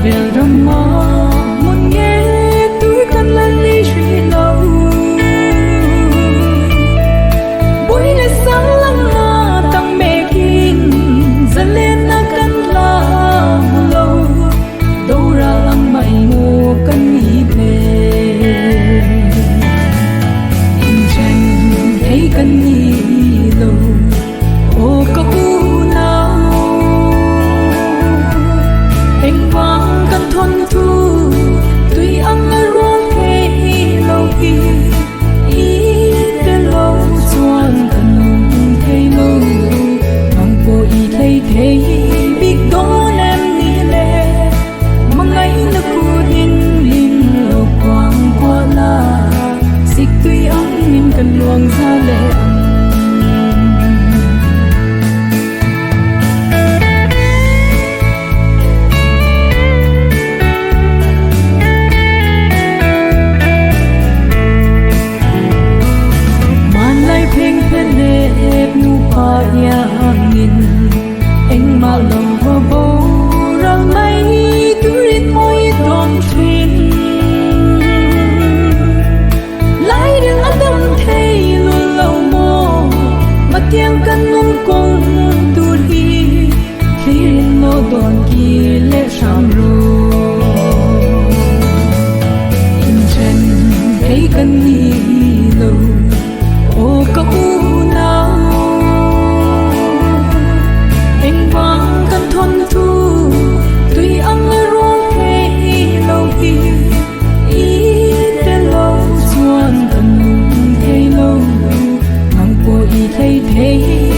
Vel Rama mun nghe tuổi kan lan li sri lâu bối le sang lang na tang me kin zalen na kan la lâu đâu ra lang mai ngô kan ni ple in chen thấy kan ni lâu ô câu hey big don em ni le mangai na ku din lim lo quang qua la sik tui ang min kan luang za le man lai pheng phen le nu pa ya ngin anh mà lòng hoa bố ra mấy tuyết môi đón thuyền lái đường ở tâm thấy luôn lâu mô mà tiếng căn nông công tu đi khi nó đón kia lệ sam rồi in chân thấy căn đi lâu ô câu hey